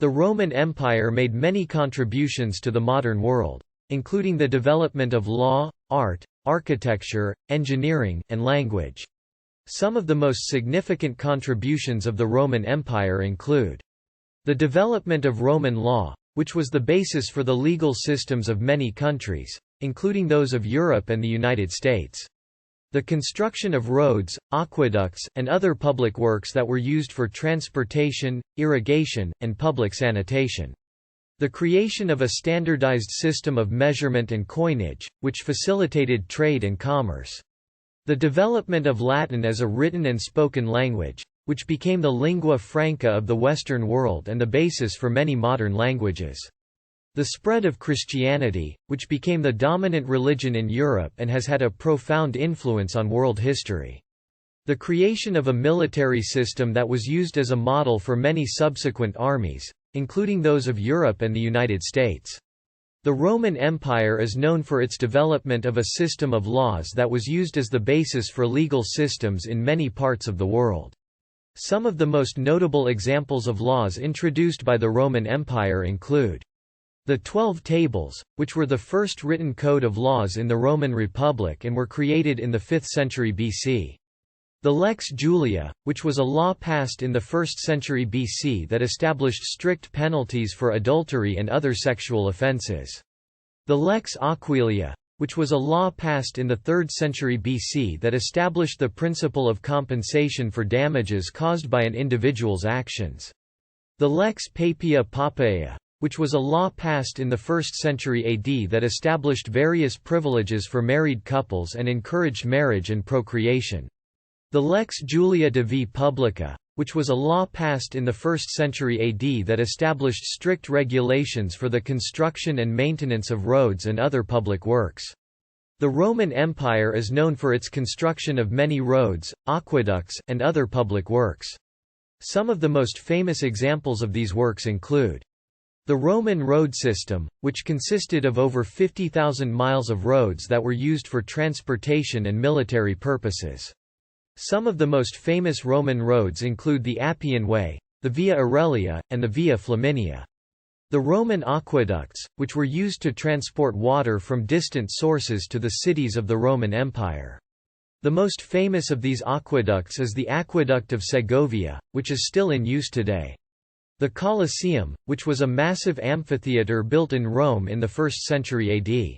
The Roman Empire made many contributions to the modern world, including the development of law, art, architecture, engineering, and language. Some of the most significant contributions of the Roman Empire include the development of Roman law, which was the basis for the legal systems of many countries, including those of Europe and the United States. The construction of roads, aqueducts, and other public works that were used for transportation, irrigation, and public sanitation. The creation of a standardized system of measurement and coinage, which facilitated trade and commerce. The development of Latin as a written and spoken language, which became the lingua franca of the Western world and the basis for many modern languages. The spread of Christianity, which became the dominant religion in Europe and has had a profound influence on world history. The creation of a military system that was used as a model for many subsequent armies, including those of Europe and the United States. The Roman Empire is known for its development of a system of laws that was used as the basis for legal systems in many parts of the world. Some of the most notable examples of laws introduced by the Roman Empire include the 12 Tables, which were the first written code of laws in the Roman Republic and were created in the 5th century BC. The Lex Julia, which was a law passed in the 1st century BC that established strict penalties for adultery and other sexual offences. The Lex Aquilia, which was a law passed in the 3rd century BC that established the principle of compensation for damages caused by an individual's actions. The Lex Papia Poppaea, which was a law passed in the 1st century AD that established various privileges for married couples and encouraged marriage and procreation. The Lex Julia Divi Publica, which was a law passed in the 1st century AD that established strict regulations for the construction and maintenance of roads and other public works. The Roman Empire is known for its construction of many roads, aqueducts, and other public works. Some of the most famous examples of these works include the Roman road system, which consisted of over 50,000 miles of roads that were used for transportation and military purposes. Some of the most famous Roman roads include the Appian Way, the Via Aurelia, and the Via Flaminia. The Roman aqueducts, which were used to transport water from distant sources to the cities of the Roman Empire. The most famous of these aqueducts is the Aqueduct of Segovia, which is still in use today. The Colosseum, which was a massive amphitheatre built in Rome in the 1st century AD.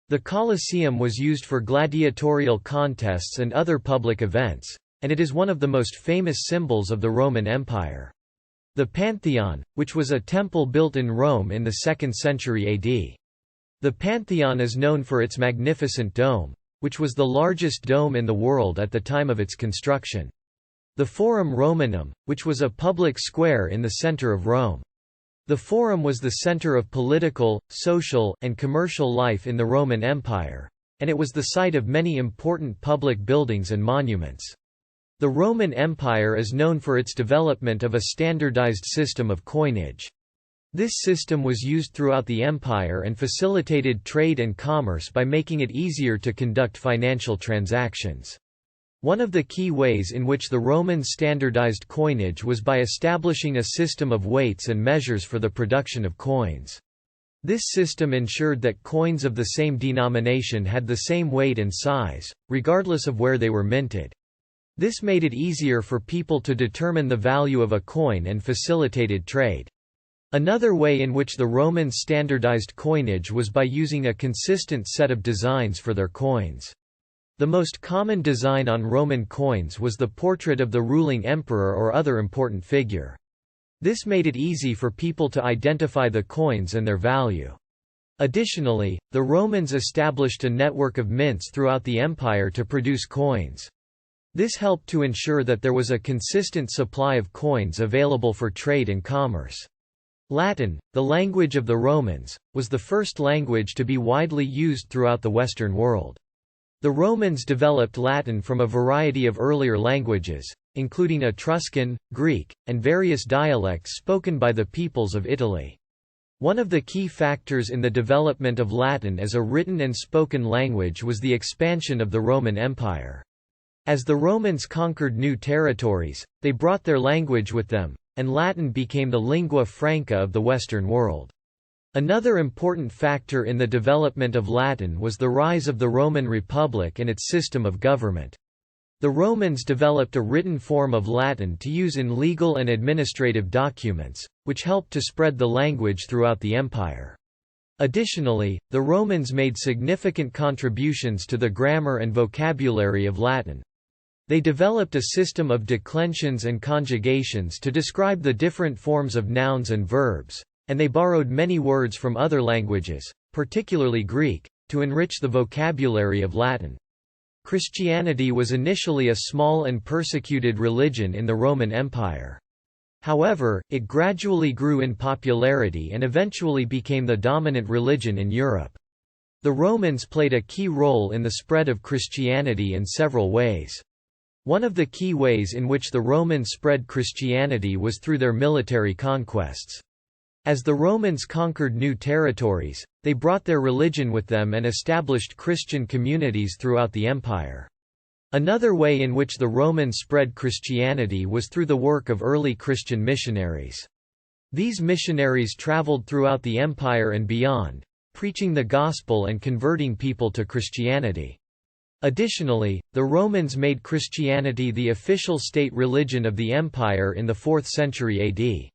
The Colosseum was used for gladiatorial contests and other public events, and it is one of the most famous symbols of the Roman Empire. The Pantheon, which was a temple built in Rome in the 2nd century AD. The Pantheon is known for its magnificent dome, which was the largest dome in the world at the time of its construction. The Forum Romanum, which was a public square in the center of Rome. The Forum was the center of political, social, and commercial life in the Roman Empire, and it was the site of many important public buildings and monuments. The Roman Empire is known for its development of a standardized system of coinage. This system was used throughout the empire and facilitated trade and commerce by making it easier to conduct financial transactions. One of the key ways in which the Romans standardized coinage was by establishing a system of weights and measures for the production of coins. This system ensured that coins of the same denomination had the same weight and size, regardless of where they were minted. This made it easier for people to determine the value of a coin and facilitated trade. Another way in which the Romans standardized coinage was by using a consistent set of designs for their coins. The most common design on Roman coins was the portrait of the ruling emperor or other important figure. This made it easy for people to identify the coins and their value. Additionally, the Romans established a network of mints throughout the empire to produce coins. This helped to ensure that there was a consistent supply of coins available for trade and commerce. Latin, the language of the Romans, was the first language to be widely used throughout the Western world. The Romans developed Latin from a variety of earlier languages, including Etruscan, Greek, and various dialects spoken by the peoples of Italy. One of the key factors in the development of Latin as a written and spoken language was the expansion of the Roman Empire. As the Romans conquered new territories, they brought their language with them, and Latin became the lingua franca of the Western world. Another important factor in the development of Latin was the rise of the Roman Republic and its system of government. The Romans developed a written form of Latin to use in legal and administrative documents, which helped to spread the language throughout the empire. Additionally, the Romans made significant contributions to the grammar and vocabulary of Latin. They developed a system of declensions and conjugations to describe the different forms of nouns and verbs, and they borrowed many words from other languages, particularly Greek, to enrich the vocabulary of Latin. Christianity was initially a small and persecuted religion in the Roman Empire. However, it gradually grew in popularity and eventually became the dominant religion in Europe. The Romans played a key role in the spread of Christianity in several ways. One of the key ways in which the Romans spread Christianity was through their military conquests. As the Romans conquered new territories, they brought their religion with them and established Christian communities throughout the empire. Another way in which the Romans spread Christianity was through the work of early Christian missionaries. These missionaries traveled throughout the empire and beyond, preaching the gospel and converting people to Christianity. Additionally, the Romans made Christianity the official state religion of the empire in the 4th century AD.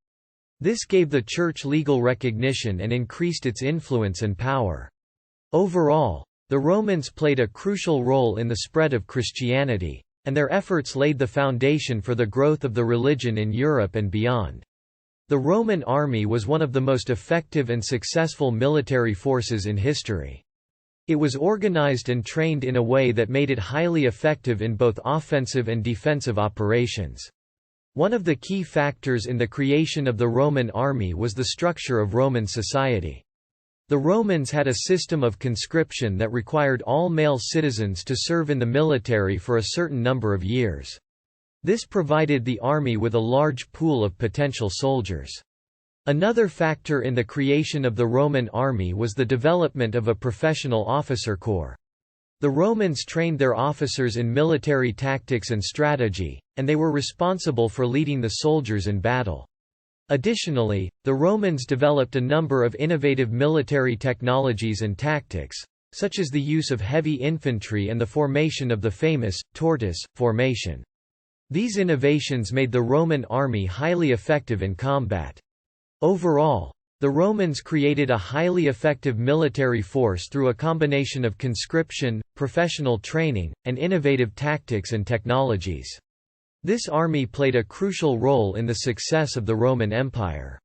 This gave the Church legal recognition and increased its influence and power. Overall, the Romans played a crucial role in the spread of Christianity, and their efforts laid the foundation for the growth of the religion in Europe and beyond. The Roman army was one of the most effective and successful military forces in history. It was organized and trained in a way that made it highly effective in both offensive and defensive operations. One of the key factors in the creation of the Roman army was the structure of Roman society. The Romans had a system of conscription that required all male citizens to serve in the military for a certain number of years. This provided the army with a large pool of potential soldiers. Another factor in the creation of the Roman army was the development of a professional officer corps. The Romans trained their officers in military tactics and strategy, and they were responsible for leading the soldiers in battle. Additionally, the Romans developed a number of innovative military technologies and tactics, such as the use of heavy infantry and the formation of the famous tortoise formation. These innovations made the Roman army highly effective in combat. Overall, the Romans created a highly effective military force through a combination of conscription, professional training, and innovative tactics and technologies. This army played a crucial role in the success of the Roman Empire.